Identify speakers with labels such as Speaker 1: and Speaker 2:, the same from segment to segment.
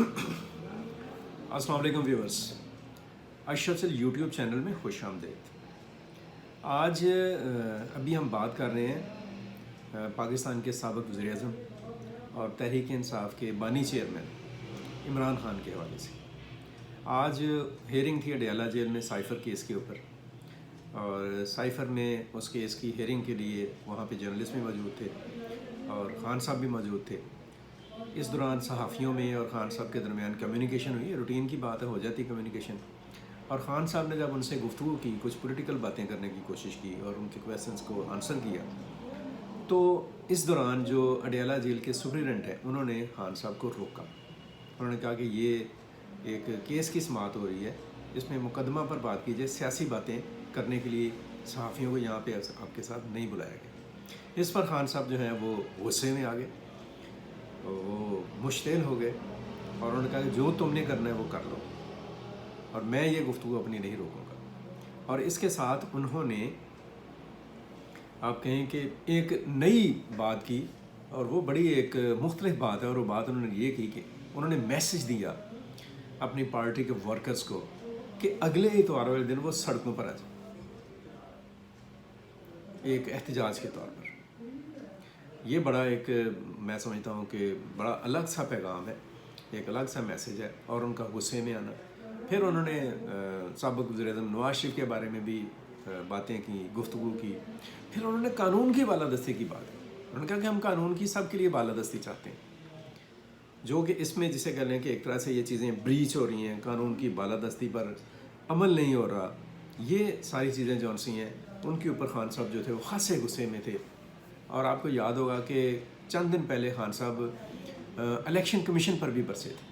Speaker 1: अस्सलाम वालेकुम viewers, Ashraf sir YouTube channel में खुश आमदीद। आज अभी हम बात कर रहे हैं पाकिस्तान के साबिक़ वज़ीर-ए-आज़म और तहरीक इंसाफ के बानी चेयरमैन इमरान खान के हवाले से। आज हेयरिंग थी अडयाला जेल में साइफ़र केस के ऊपर, और साइफ़र में उस केस की हेयरिंग के लिए वहाँ पे जर्नलिस्ट भी मौजूद थे और ख़ान साहब भी मौजूद थे। इस दौरान सहाफ़ियों में और ख़ान साहब के दरमियान कम्युनिकेशन हुई। रूटीन की बात है, हो जाती कम्युनिकेशन। और ख़ान साहब ने जब उनसे गुफ्तगू की, कुछ पॉलिटिकल बातें करने की कोशिश की और उनके क्वेश्चंस को आंसर किया, तो इस दौरान जो अडयाला जेल के सुपरिटेंडेंट हैं उन्होंने ख़ान साहब को रोका। उन्होंने कहा कि ये एक केस की समाअत हो रही है, इसमें मुकदमा पर बात कीजिए, सियासी बातें करने के लिए सहाफ़ियों को यहाँ पे आपके साथ नहीं बुलाया गया। इस पर ख़ान साहब जो हैं वो गुस्से में आ गए, वो मुश्तिल हो गए और उन्होंने कहा कि जो तुमने करना है वो कर लो और मैं ये गुफ्तगू अपनी नहीं रोकूंगा। और इसके साथ उन्होंने, आप कहें कि एक नई बात की, और वो बड़ी एक मुख्तलिफ बात है। और वो बात उन्होंने ये की कि उन्होंने मैसेज दिया अपनी पार्टी के वर्कर्स को कि अगले इतवार वाले दिन वो सड़कों पर आ जाए, एक एहतजाज के तौर पर। ये बड़ा एक, मैं समझता हूँ कि बड़ा अलग सा पैगाम है, एक अलग सा मैसेज है। और उनका गुस्से में आना, फिर उन्होंने साबिक़ वज़ीर-ए-आज़म नवाज शरीफ के बारे में भी बातें की, गुफ्तगू की। फिर उन्होंने कानून की बालादस्ती की बात की। उन्होंने कहा कि हम कानून की सब के लिए बालादस्ती चाहते हैं, जो कि इसमें जिसे कह लें कि एक तरह से ये चीज़ें ब्रीच हो रही हैं, कानून की बालादस्ती पर अमल नहीं हो रहा। ये सारी चीज़ें जो सी हैं उनके ऊपर ख़ान साहब जो थे वो खासे गुस्से में थे। और आपको याद होगा कि चंद दिन पहले ख़ान साहब इलेक्शन कमीशन पर भी बरसे थे,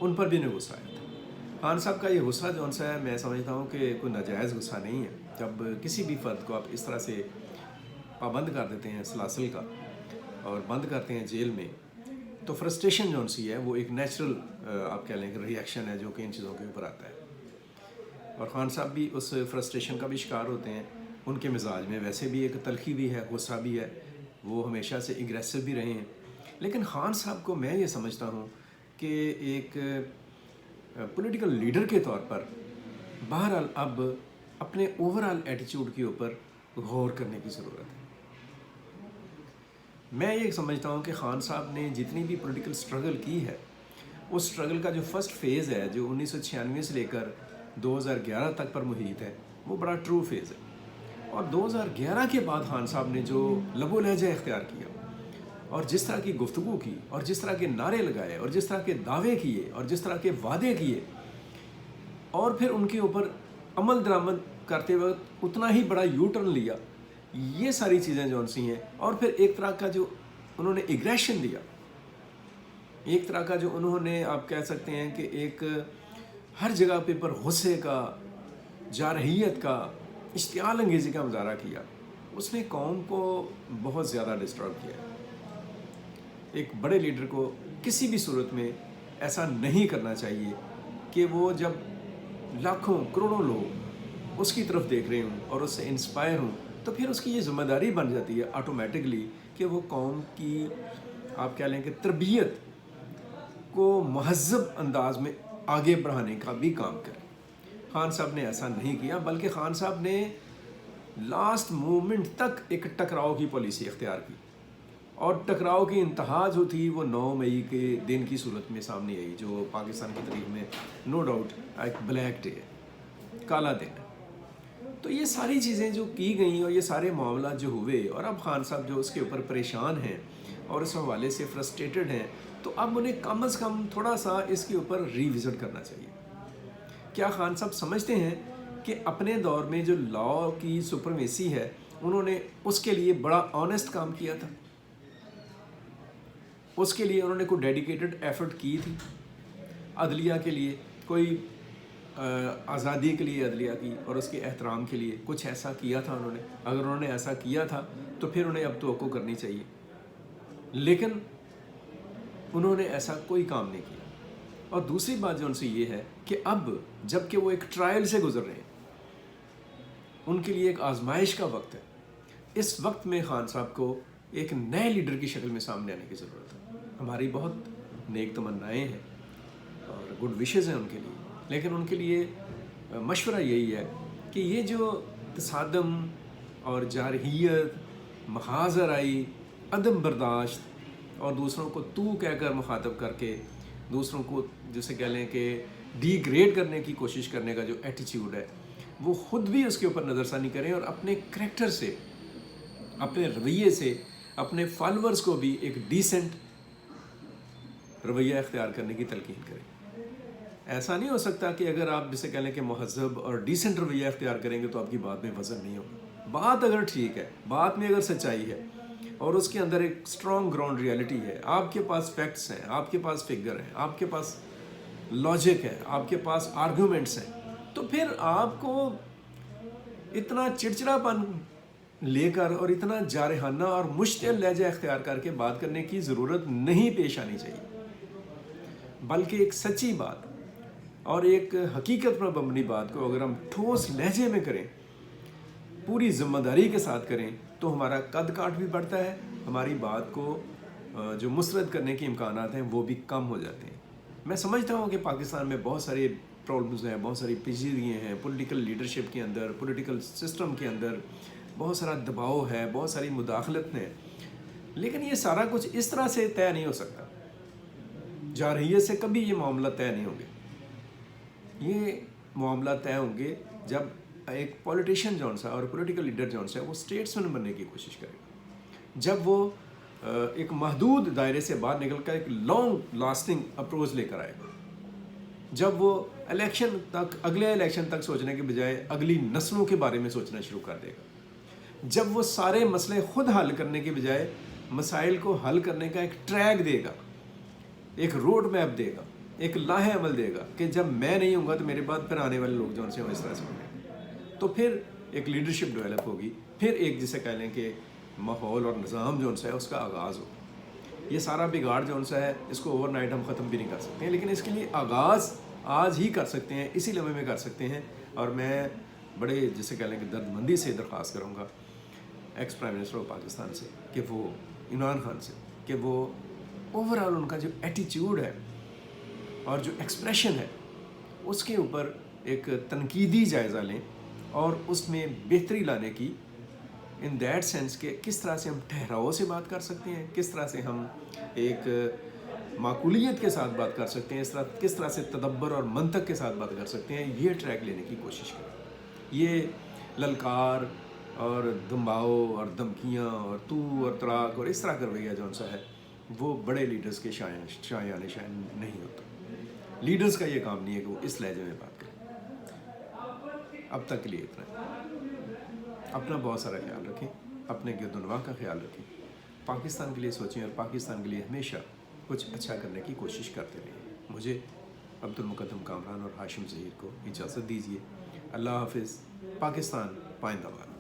Speaker 1: उन पर भी नहीं गुस्सा आया था। ख़ान साहब का ये गुस्सा जो सा है, मैं समझता हूँ कि कोई नाजायज़ गुस्सा नहीं है। जब किसी भी फ़र्द को आप इस तरह से पाबंद कर देते हैं सलासिल का और बंद करते हैं जेल में, तो फ्रस्ट्रेशन जो सी है वो एक नेचुरल आप कह लें कि रिएक्शन है जो कि इन चीज़ों के ऊपर आता है। और ख़ान साहब भी उस फ्रस्ट्रेशन का भी शिकार होते हैं। उनके मिजाज में वैसे भी एक तलखी भी है, गुस्सा भी है, वो हमेशा से एग्रेसिव भी रहे हैं। लेकिन ख़ान साहब को मैं ये समझता हूँ कि एक पॉलिटिकल लीडर के तौर पर बहरहाल अब अपने ओवरऑल एटीट्यूड के ऊपर गौर करने की ज़रूरत है। मैं ये समझता हूँ कि ख़ान साहब ने जितनी भी पॉलिटिकल स्ट्रगल की है, उस स्ट्रगल का जो फर्स्ट फेज़ है, जो 1996 से लेकर 2011 तक पर मुहित है, वो बड़ा ट्रू फेज़ है। और 2011 के बाद ख़ान साहब ने जो लबो लहजा इख्तियार किया और जिस तरह की गुफ्तगू की और जिस तरह के नारे लगाए और जिस तरह के दावे किए और जिस तरह के वादे किए, और फिर उनके ऊपर अमल दरामद करते वक्त उतना ही बड़ा यू टर्न लिया, ये सारी चीज़ें जो सी हैं। और फिर एक तरह का जो उन्होंने एग्रेशन दिया, एक तरह का जो उन्होंने, आप कह सकते हैं कि एक हर जगह पे पर गुस्से का, जारहियत का, इश्तियाल अंगेज़ी का मुजाहरा किया, उसने कौम को बहुत ज़्यादा डिस्टर्ब किया। एक बड़े लीडर को किसी भी सूरत में ऐसा नहीं करना चाहिए कि वो जब लाखों करोड़ों लोग उसकी तरफ देख रहे हों और उससे इंस्पायर हों, तो फिर उसकी ये ज़िम्मेदारी बन जाती है ऑटोमेटिकली कि वो कौम की, आप कह लें कि तरबियत को महज़ब अंदाज में आगे बढ़ाने का भी काम करे। ख़ान साहब ने ऐसा नहीं किया, बल्कि ख़ान साहब ने लास्ट मोमेंट तक एक टकराव की पॉलिसी इख्तियार की। और टकराव की इंतहा जो थी वो 9 मई के दिन की सूरत में सामने आई, जो पाकिस्तान की तारीख में नो डाउट एक ब्लैक डे है, काला दिन है। तो ये सारी चीज़ें जो की गई और ये सारे मामला जो हुए, और अब ख़ान साहब जो उसके ऊपर परेशान हैं और इस हवाले से फ्रस्ट्रेटेड हैं, तो अब उन्हें कम अज़ कम थोड़ा सा इसके ऊपर रिविज़िट करना चाहिए। क्या ख़ान साहब समझते हैं कि अपने दौर में जो लॉ की सुपरमेसी है, उन्होंने उसके लिए बड़ा ऑनेस्ट काम किया था, उसके लिए उन्होंने कोई डेडिकेटेड एफर्ट की थी अदलिया के लिए, कोई आज़ादी के लिए अदलिया की और उसके एहतराम के लिए कुछ ऐसा किया था उन्होंने? अगर उन्होंने ऐसा किया था तो फिर उन्हें अब तवक्को करनी चाहिए, लेकिन उन्होंने ऐसा कोई काम नहीं किया। और दूसरी बात जो उनसे ये है कि अब जबकि वो एक ट्रायल से गुजर रहे हैं, उनके लिए एक आजमाइश का वक्त है, इस वक्त में ख़ान साहब को एक नए लीडर की शक्ल में सामने आने की ज़रूरत है। हमारी बहुत नेक तमन्नाएँ हैं गुड विशेज़ हैं उनके लिए, लेकिन उनके लिए मशवरा यही है कि ये जो तसादम और जारहियत, महाजराई, अदम बर्दाश्त और दूसरों को तू कहकर मुखातब करके दूसरों को जैसे कह लें कि डिग्रेड करने की कोशिश करने का जो एटीट्यूड है, वो ख़ुद भी उसके ऊपर नज़रसानी करें और अपने करैक्टर से, अपने रवैये से अपने फॉलोअर्स को भी एक डिसेंट रवैया इख्तियार करने की तलकीन करें। ऐसा नहीं हो सकता कि अगर आप जिसे कह लें कि महज़ब और डिसेंट रवैया इख्तियार करेंगे तो आपकी बात में वज़न नहीं होगा। बात अगर ठीक है, बात में अगर सच्चाई है और उसके अंदर एक स्ट्रॉन्ग ग्राउंड रियलिटी है, आपके पास फैक्ट्स हैं, आपके पास फिगर हैं, आपके पास लॉजिक है, आपके पास आर्गूमेंट्स हैं, तो फिर आपको इतना चिड़चिड़ापन लेकर और इतना जारहाना और मुश्तिल लहजा इख्तियार करके बात करने की ज़रूरत नहीं पेश आनी चाहिए, बल्कि एक सच्ची बात और एक हकीकत पर मबनी बात को अगर हम ठोस लहजे में करें, पूरी ज़िम्मेदारी के साथ करें, तो हमारा कद काठ भी बढ़ता है, हमारी बात को जो मुस्तरद करने के इम्कानात हैं वो भी कम हो जाते हैं। मैं समझता हूँ कि पाकिस्तान में बहुत सारे प्रॉब्लम्स हैं, बहुत सारी पेचीदगियाँ हैं, पॉलिटिकल लीडरशिप के अंदर, पॉलिटिकल सिस्टम के अंदर बहुत सारा दबाव है, बहुत सारी मुदाखलत है, लेकिन ये सारा कुछ इस तरह से तय नहीं हो सकता। जारहियत से कभी ये मामला तय नहीं होंगे। ये मामला तय होंगे जब एक पॉलिटिशियन जौन सा और पॉलिटिकल लीडर जौन सा वो स्टेट्समैन बनने की कोशिश करेगा, जब वो एक महदूद दायरे से बाहर निकल कर एक लॉन्ग लास्टिंग अप्रोच लेकर आएगा, जब वो इलेक्शन तक, अगले इलेक्शन तक सोचने के बजाय अगली नस्लों के बारे में सोचना शुरू कर देगा, जब वो सारे मसले खुद हल करने के बजाय मसाइल को हल करने का एक ट्रैक देगा, एक रोड मैप देगा, एक लाहे अमल देगा कि जब मैं नहीं होऊंगा तो मेरे बाद फिर आने वाले लोग जो से इस तरह से होंगे, तो फिर एक लीडरशिप डेवलप होगी, फिर एक जिसे कह लें कि माहौल और निज़ाम जो सा है उसका आगाज़ हो। ये सारा बिगाड़ जो सा है इसको ओवरनाइट हम ख़त्म भी नहीं कर सकते हैं, लेकिन इसके लिए आगाज़ आज ही कर सकते हैं, इसी लम्हे में कर सकते हैं। और मैं बड़े जिसे कह लें कि दर्दमंदी से दरख्वास्त करूँगा ex prime minister of Pakistan से कि वो इमरान खान से कि वो ओवरऑल उनका जो एटीट्यूड है और जो एक्सप्रेशन है उसके ऊपर एक तनकीदी जायज़ा लें और उसमें बेहतरी लाने की, इन दैट सेंस के किस तरह से हम ठहराव से बात कर सकते हैं, किस तरह से हम एक माकूलियत के साथ बात कर सकते हैं, किस तरह से तदब्बर और मंतक के साथ बात कर सकते हैं, ये ट्रैक लेने की कोशिश करें। ये ललकार और दबाव और धमकियाँ और तू और तड़ाक और इस तरह का रवैया जो सा है वो बड़े लीडर्स के शायान नहीं होता। लीडर्स का ये काम नहीं है कि वो इस लहजे में बात करें। अब तक के लिए इतना है। अपना बहुत सारा ख्याल रखें, अपने गिरदुनवा का ख्याल रखें, पाकिस्तान के लिए सोचें और पाकिस्तान के लिए हमेशा कुछ अच्छा करने की कोशिश करते रहें। मुझे अब्दुल मुकद्दम कामरान और हाशिम ज़हीर को इजाज़त दीजिए। अल्लाह हाफिज़। पाकिस्तान पाइंदाबाद।